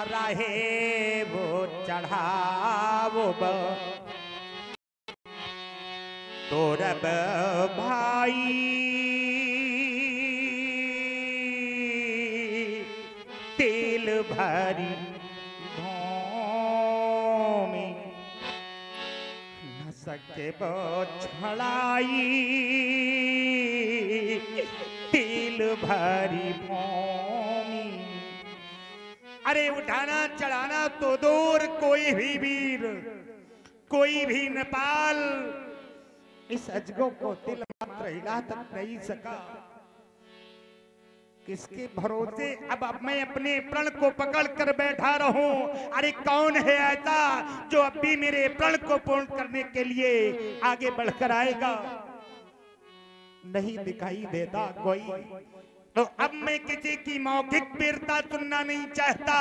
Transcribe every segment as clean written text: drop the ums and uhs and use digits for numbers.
राहे वो चढ़ावो तोरब भाई तेल भरी भूमि न सके वो छड़ाई तेल भरी भूमि। अरे उठाना चढ़ाना तो दूर, कोई भी वीर कोई भी नेपाल इस अजगों को तिल मात्र हिला तक नहीं सका। किसके भरोसे अब मैं अपने प्रण को पकड़ कर बैठा रहूं? अरे कौन है ऐसा जो अब भी मेरे प्रण को पूर्ण करने के लिए आगे बढ़कर आएगा? नहीं दिखाई देता कोई। तो अब मैं किसी की मौखिक वीरता सुनना नहीं चाहता।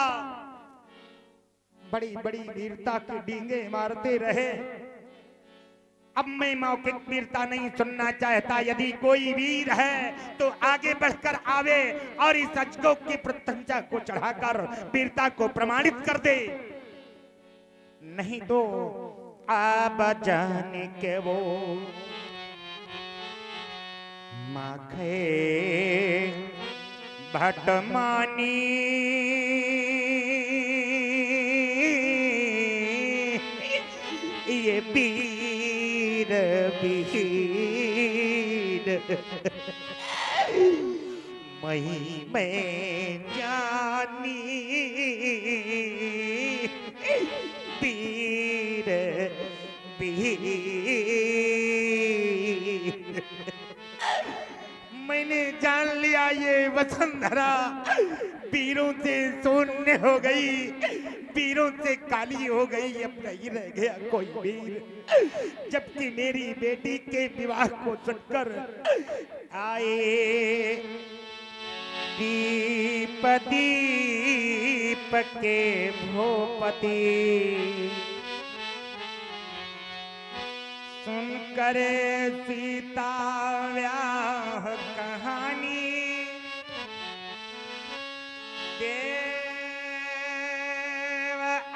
बड़ी बड़ी वीरता की डींगे मारते रहे, अब मैं मौखिक वीरता नहीं सुनना चाहता। यदि कोई वीर है तो आगे बढ़कर आवे और इस अजगों की प्रत्यंचा को चढ़ाकर वीरता को प्रमाणित कर दे। नहीं तो अब जाने के वो माखे भटमानी ये वीर वीर मही में जानी वीर वीर। मैंने जान लिया ये वसुंधरा वीरों से शून्य हो गई, वीरों से काली हो गई। अब नहीं रह गया कोई वीर। जबकि मेरी बेटी के विवाह को सुनकर आए दीप दीप के भूपति, सुनकर सीता व्याह कहानी देव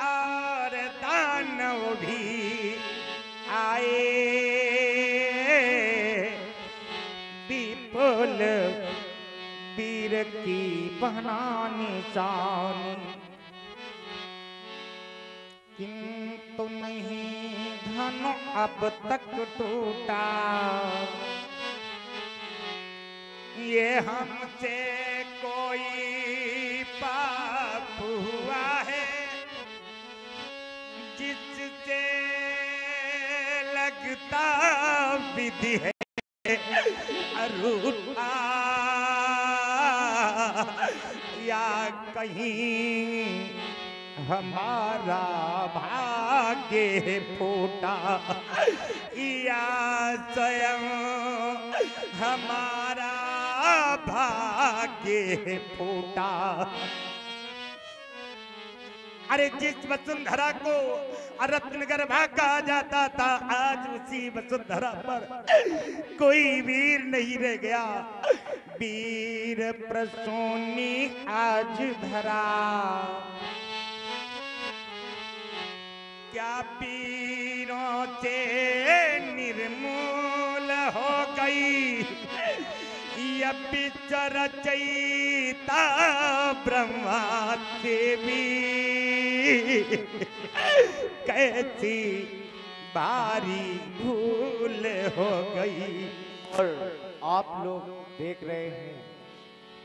और दानव भी आए। विपुल वीर की बहनानी शानी, किंतु नहीं धन अब तक टूटा। ये हमसे कोई पाप हुआ है जिससे लगता विधि है रूठा, या कहीं हमारा भाग्य फूटा, या स्वयं हमारा भाग्य फूटा। अरे जिस वसुंधरा को रत्नगर्भा कहा जाता था, आज उसी वसुंधरा पर कोई वीर नहीं रह गया। वीर प्रसूनी आज धरा, क्या वीरों से निर्मूल हो गई रचयिता ब्रह्मा देवी। कैसी बारी भूल हो गई। और आप लोग देख रहे हैं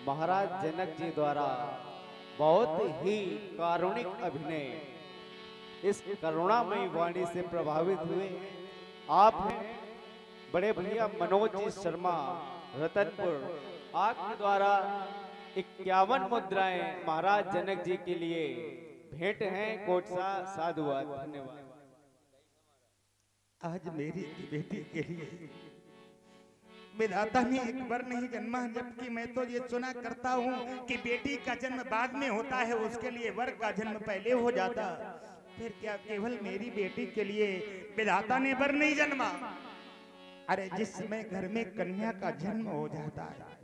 महाराज जनक जी द्वारा बहुत ही कारुणिक अभिनय। इस करुणामयी वाणी से प्रभावित हुए आप बड़े भैया मनोज जी शर्मा रतनपुर, आपके द्वारा 51 मुद्राएं महाराज जनक जी के लिए भेंट हैं। कोटसा साधुवाद, धन्यवाद। आज मेरी बेटी के लिए विधाता ने एक बार नहीं जन्मा, जबकि मैं तो ये सुना करता हूँ कि बेटी का जन्म बाद में होता है, उसके लिए वर का जन्म पहले हो जाता। फिर क्या केवल मेरी बेटी के लिए विधाता ने वर नहीं जन्मा? अरे जिस समय घर में कन्या का जन्म हो जाता है,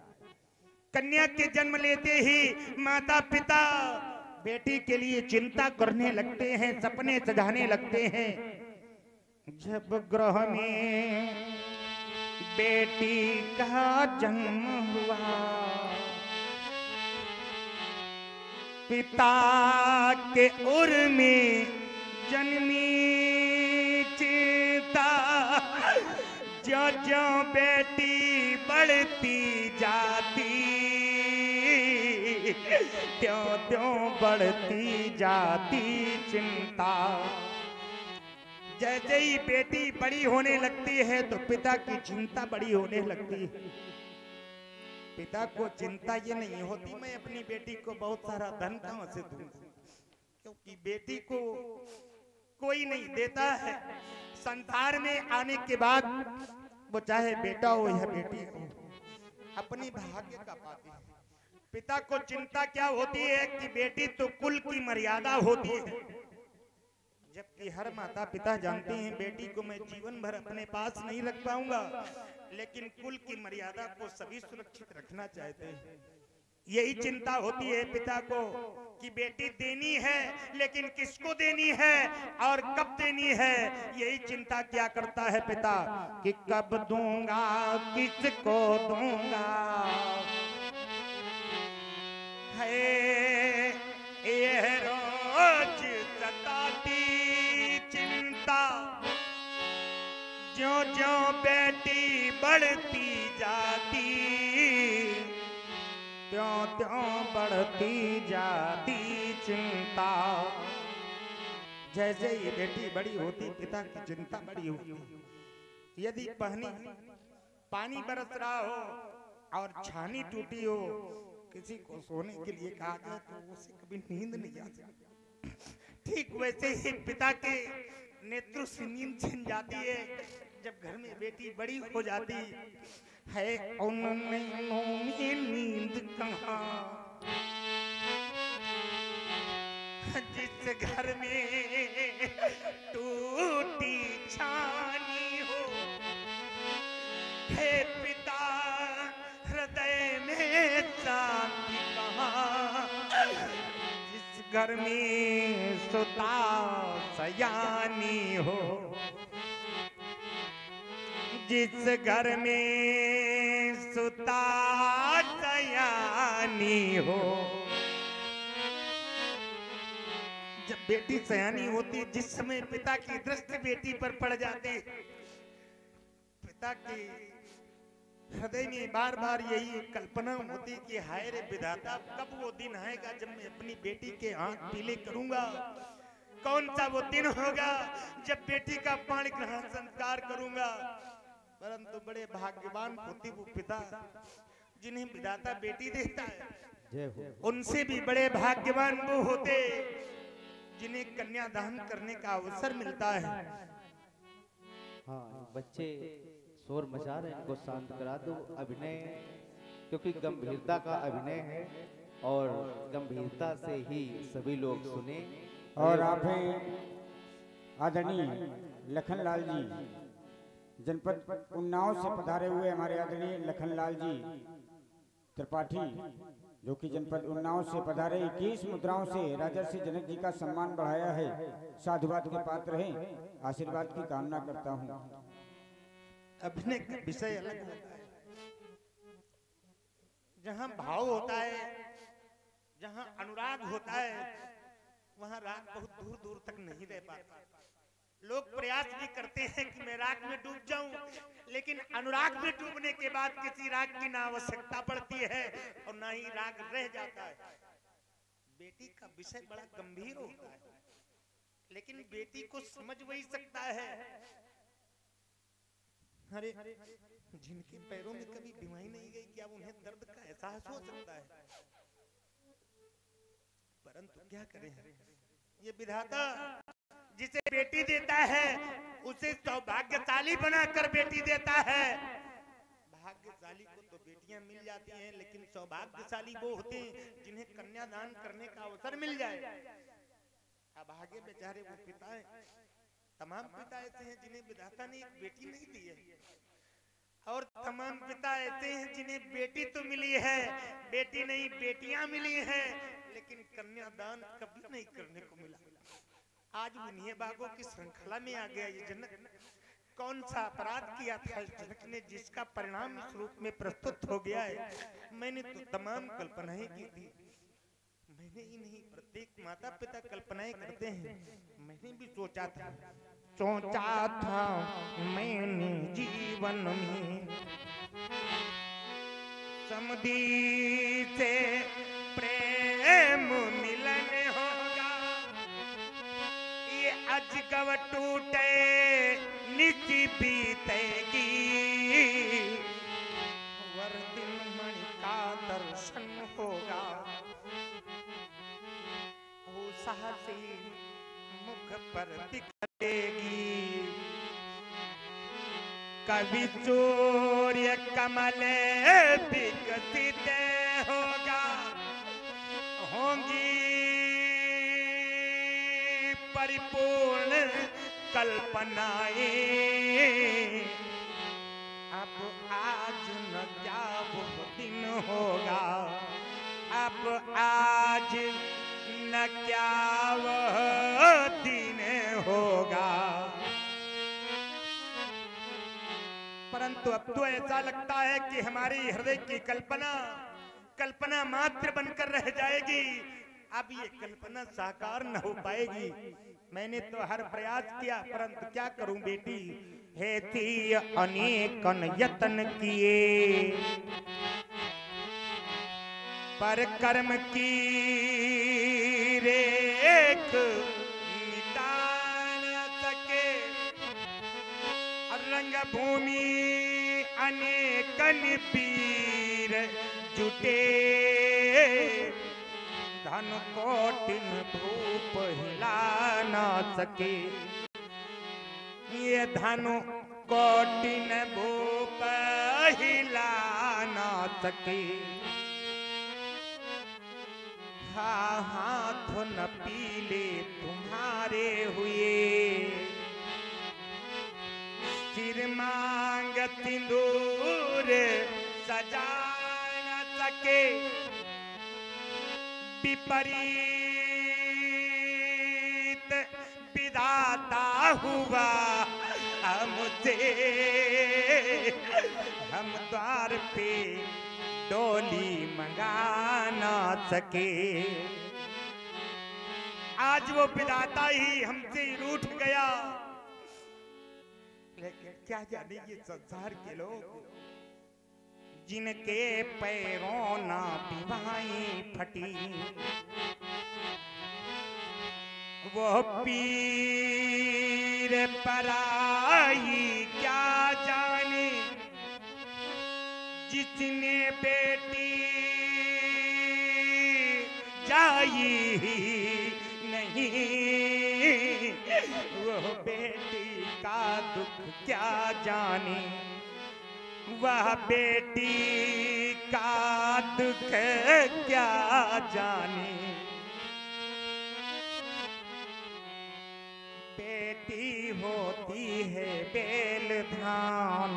कन्या के जन्म लेते ही माता पिता बेटी के लिए चिंता करने लगते हैं, सपने सजाने लगते हैं। जब गृह में बेटी का जन्म हुआ, पिता के उर में जन्मी चिंता, ज्यों ज्यों बेटी बढ़ती जाती, त्यों त्यों बढ़ती जाती चिंता। जैसे ही बेटी बड़ी होने लगती है तो पिता की चिंता बड़ी होने लगती है। पिता को चिंता ये नहीं होती मैं अपनी बेटी को बहुत सारा धन कहां से दूंगा, क्योंकि बेटी को कोई नहीं देता है। संसार में आने के बाद वो चाहे बेटा हो या बेटी हो, अपनी भाग्य का पाती है। पिता को चिंता क्या होती है कि बेटी तो कुल की मर्यादा होती है, जबकि हर माता पिता जानते हैं बेटी को मैं जीवन भर अपने पास नहीं रख पाऊंगा, लेकिन कुल की मर्यादा को सभी सुरक्षित रखना चाहते हैं। यही चिंता होती है पिता को कि बेटी देनी है, लेकिन किसको देनी है और कब देनी है। यही चिंता क्या करता है पिता कि कब दूंगा, किसको दूंगा। है ये रोज सताती चिंता, ज्यों ज्यों बेटी बढ़ती जाती, त्यों त्यों बढ़ती जाती चिंता। जैसे ही बेटी बड़ी होती पिता की चिंता बड़ी होती। यदि पानी बरस रहा हो और छानी टूटी हो, किसी को सोने के लिए कहा जाए तो उसे कभी नींद नहीं आती। ठीक वैसे ही पिता के नेत्रों से नींद छिन जाती है जब घर में बेटी बड़ी हो जाती है। उनमें नींद कहाँ, जिस घर में टूटी छानी हो, हे पिता हृदय में शांति कहाँ, जिस घर में सुता सयानी हो, जिस घर में सुता सयानी हो। जब बेटी सयानी होती, जिस समय पिता की दृष्टि बेटी पर पड़ जाती, पिता की हृदय में बार बार यही कल्पना होती कि हाय रे विधाता, कब वो दिन आएगा जब मैं अपनी बेटी के हाथ पीले करूंगा। कौन सा वो दिन होगा जब बेटी का पाणी ग्रहण संस्कार करूंगा। परंतु बड़े भाग्यवान होते वो पिता जिन्हें विधाता बेटी देता है। उनसे भी बड़े भाग्यवान वो होते जिन्हें कन्यादान करने का अवसर मिलता है। हाँ, बच्चे शोर मचा रहे, इनको शांत करा दो। अभिनय, क्योंकि गंभीरता का अभिनय है और गंभीरता से ही सभी लोग सुने। और आप हैं आदरणीय लखनलाल जी, जनपद उन्नाव से पधारे हुए हमारे आदरणीय लखनलाल जी त्रिपाठी, जो कि जनपद उन्नाव से पधारे 21 मुद्राओं से राजर्षि जनक जी का सम्मान बढ़ाया है। साधुवाद के पात्र हैं, आशीर्वाद की कामना करता हूँ। अभिनय का विषय अलग होता है। जहाँ भाव होता है, जहाँ अनुराग होता है, वहाँ राग बहुत दूर दूर तक नहीं रह पाता। लोग प्रयास भी करते हैं कि मैं राग में डूब जाऊं, लेकिन अनुराग में डूबने के बाद किसी राग की ना आवश्यकता पड़ती है और ना ही राग रह जाता है। बेटी का विषय बड़ा गंभीर होता है, लेकिन बेटी को समझ वही सकता है। अरे जिनके पैरों में कभी बीमारी नहीं गई, क्या उन्हें दर्द का एहसास हो सकता है। परंतु क्या करें, ये विधाता जिसे बेटी देता है उसे सौभाग्यशाली बनाकर बेटी देता है। भाग्यशाली को तो बेटियां मिल जाती हैं, लेकिन सौभाग्यशाली वो होते हैं जिन्हें कन्यादान करने का अवसर मिल जाए। अभागे बेचारे वो पिता है, तमाम पिता ऐसे हैं जिन्हें विधाता ने एक बेटी नहीं दी है। और तमाम पिता ऐसे हैं जिन्हें बेटी तो मिली है, बेटी नहीं बेटियां मिली हैं, लेकिन कन्यादान कभी नहीं करने को मिला। आज उन्हीं बागों की श्रृंखला में आ गया ये जनक। कौन सा अपराध किया था इस जनक ने जिसका परिणाम इस रूप में प्रस्तुत हो गया है? मैंने तो तमाम कल्पनाएं की थी। मैंने ही नहीं, प्रत्येक माता पिता कल्पनाएं करते हैं। मैंने भी सोचा था मैंने जीवन में समुदी से प्रेम मिलन होगा, ये अजगव टूटे निधि बीतेगी, वर्दिन मणि का दर्शन होगा, वो साहसी मुख पर दिखेगी। कवि सूर्य कमल विकसित होगा, होंगी परिपूर्ण कल्पनाएं, अब आज न क्या वो दिन होगा, अब आज न क्या वह दिन होगा। परंतु अब तो ऐसा लगता है कि हमारी हृदय की कल्पना मात्र बनकर रह जाएगी। अब ये कल्पना साकार न हो पाएगी। मैंने तो हर प्रयास किया, परंतु क्या करूं बेटी, हेती अनेकन यत्न किए, पर कर्म की रेख मिटा न सके, रंग भूमि अनेकन पीर जुटे, धन कोटिन धूप हिला न सके, ये धन कोटिन भूप हिला न सके। हाथ न पीले तुम्हारे हुए, सिर मांग सिंदूर सजा न सके, विपरीत विधाता हुआ हमसे, हम द्वार पे डोली मंगा ना सके। आज वो विधाता ही हमसे रूठ गया, लेकिन क्या जाने ये संसार के लोग जिनके पैरों ना पिवाई फटी, वो पीर पराई क्या जाने, जिसने बेटी जाई नहीं, वो बेटी का दुख क्या जाने, वह बेटी का दुख क्या जाने। बेटी होती है बेल धान,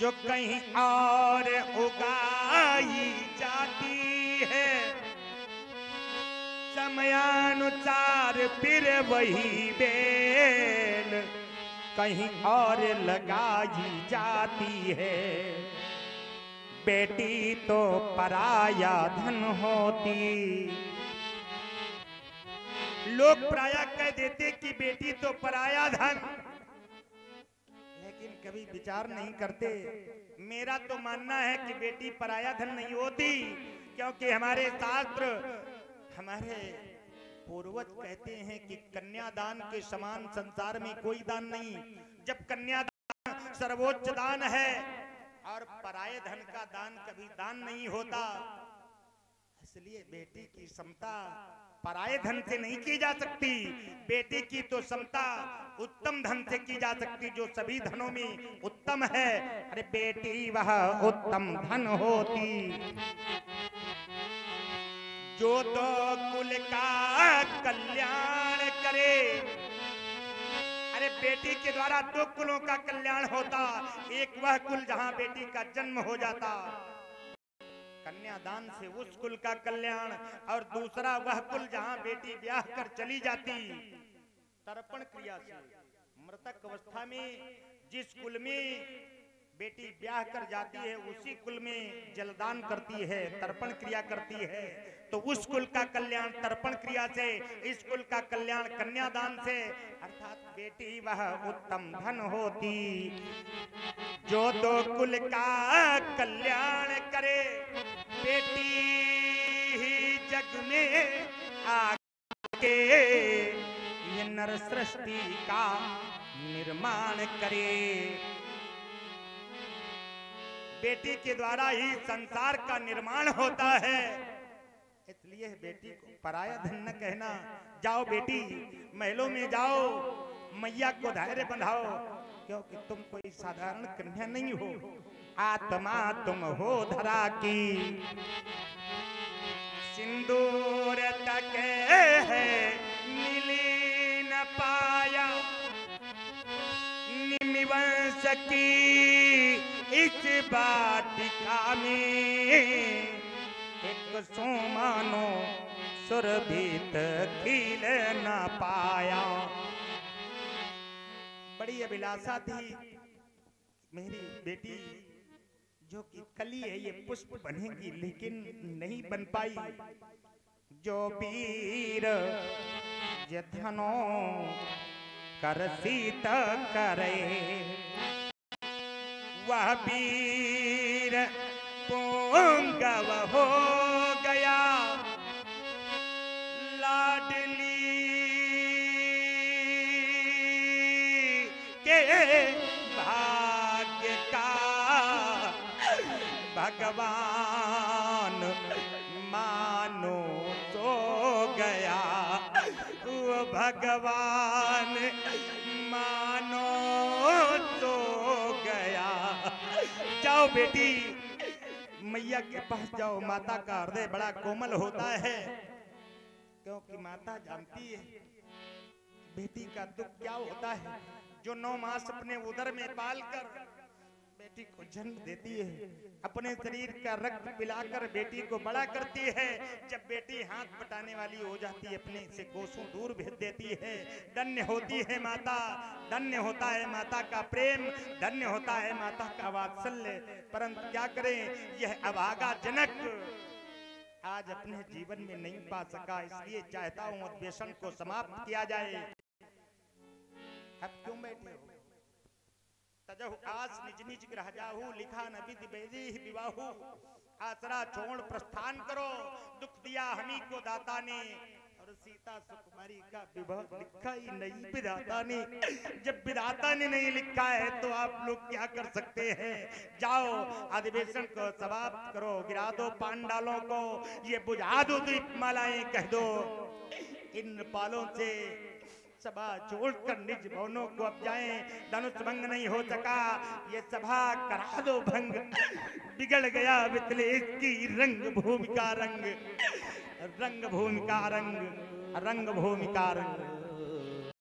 जो कहीं और उगाई जाती है, समयानुसार फिर वही बेल कहीं और लगाई जाती है। बेटी तो पराया धन होती, लोग प्रायः कह देते कि बेटी तो पराया धन, लेकिन कभी विचार नहीं करते। मेरा तो मानना है कि बेटी पराया धन नहीं होती, क्योंकि हमारे शास्त्र, हमारे पूर्वज कहते हैं कि कन्यादान के समान संसार में कोई दान नहीं। जब कन्यादान सर्वोच्च दान है और पराये धन का दान कभी दान नहीं होता, इसलिए बेटी की समता पराये धन से नहीं की जा सकती। बेटी की तो समता उत्तम धन से की जा सकती, जो सभी धनों में उत्तम है। अरे बेटी वह उत्तम धन होती, जो तो कुल का कल्याण करे। अरे बेटी के द्वारा दो कुलों का कल्याण होता। एक वह कुल जहां बेटी का जन्म हो जाता, कन्यादान से उस कुल का कल्याण, और दूसरा वह कुल जहां बेटी ब्याह कर चली जाती, तर्पण क्रिया से मृतक अवस्था में जिस कुल में बेटी ब्याह कर जाती है उसी कुल में जलदान करती है, तर्पण क्रिया करती है। तो उस कुल का कल्याण तर्पण क्रिया से, इस कुल का कल्याण कन्यादान से, अर्थात बेटी वह उत्तम धन होती जो दो कुल का कल्याण करे। बेटी ही जग में आके ये नर सृष्टि का निर्माण करे। बेटी के द्वारा ही संसार का निर्माण होता है, इसलिए बेटी को पराया धन न कहना। जाओ बेटी महलों में जाओ, मैया को धैर्य बंधाओ, क्योंकि तुम कोई साधारण कन्या नहीं हो, आत्मा तुम हो धरा की। सिंदूर तक है मिली न पाया, निमिवंश की इस बाटिका में एक सोमानो सुरभित खिल न पाया। बड़ी अभिलाषा थी मेरी बेटी जो कि कली है ये पुष्प बनेगी, लेकिन नहीं बन पाई। जो वीर जधनो कर सीत करे, वह वीर पुंगव हो गया। लाडली के भाग्य का भगवान मानो सो गया, वो भगवान मानो सो गया। जाओ बेटी मैया के पास जाओ, माता का हृदय बड़ा कोमल होता है, क्योंकि माता जानती है बेटी का दुख क्या होता है। जो 9 मास अपने उदर में पालकर बेटी को जन्म देती है, अपने शरीर का रक्त पिलाकर बेटी को बड़ा करती है। जब बेटी हाथ बटाने वाली हो जाती है, अपने से कोसों दूर भेज देती है। धन्य होती है माता, धन्य होता है माता का प्रेम, धन्य होता है माता का वात्सल्य। परंतु क्या करें, यह अभागा जनक आज अपने जीवन में नहीं पा सका। इसलिए चाहता हूं अधिवेशन को समाप्त किया जाए। अब क्यों बैठे हो? तजहु आस निज निज ग्रह जाहू, लिखा न विधि वैदेह विवाहू। आसरा छोड़ प्रस्थान करो, दुख दिया हमी को दाता ने, और सीता सुकुमारी का विवाह लिखा ही नहीं विधाता ने। जब विधाता ने नहीं लिखा है तो आप लोग क्या कर सकते हैं? जाओ अधिवेशन को समाप्त करो, गिरा दो पांडालों को, ये बुझा दो दीपमालाएं कह दो। इन पालों से सभा छोड़कर निज भवनों को अब जाएं। धनुष भंग नहीं हो सका, ये सभा करा दो भंग। बिगड़ गया मिथिलेश की रंग भूमि का रंग, रंग भूमि का रंग, रंग भूमि का रंग।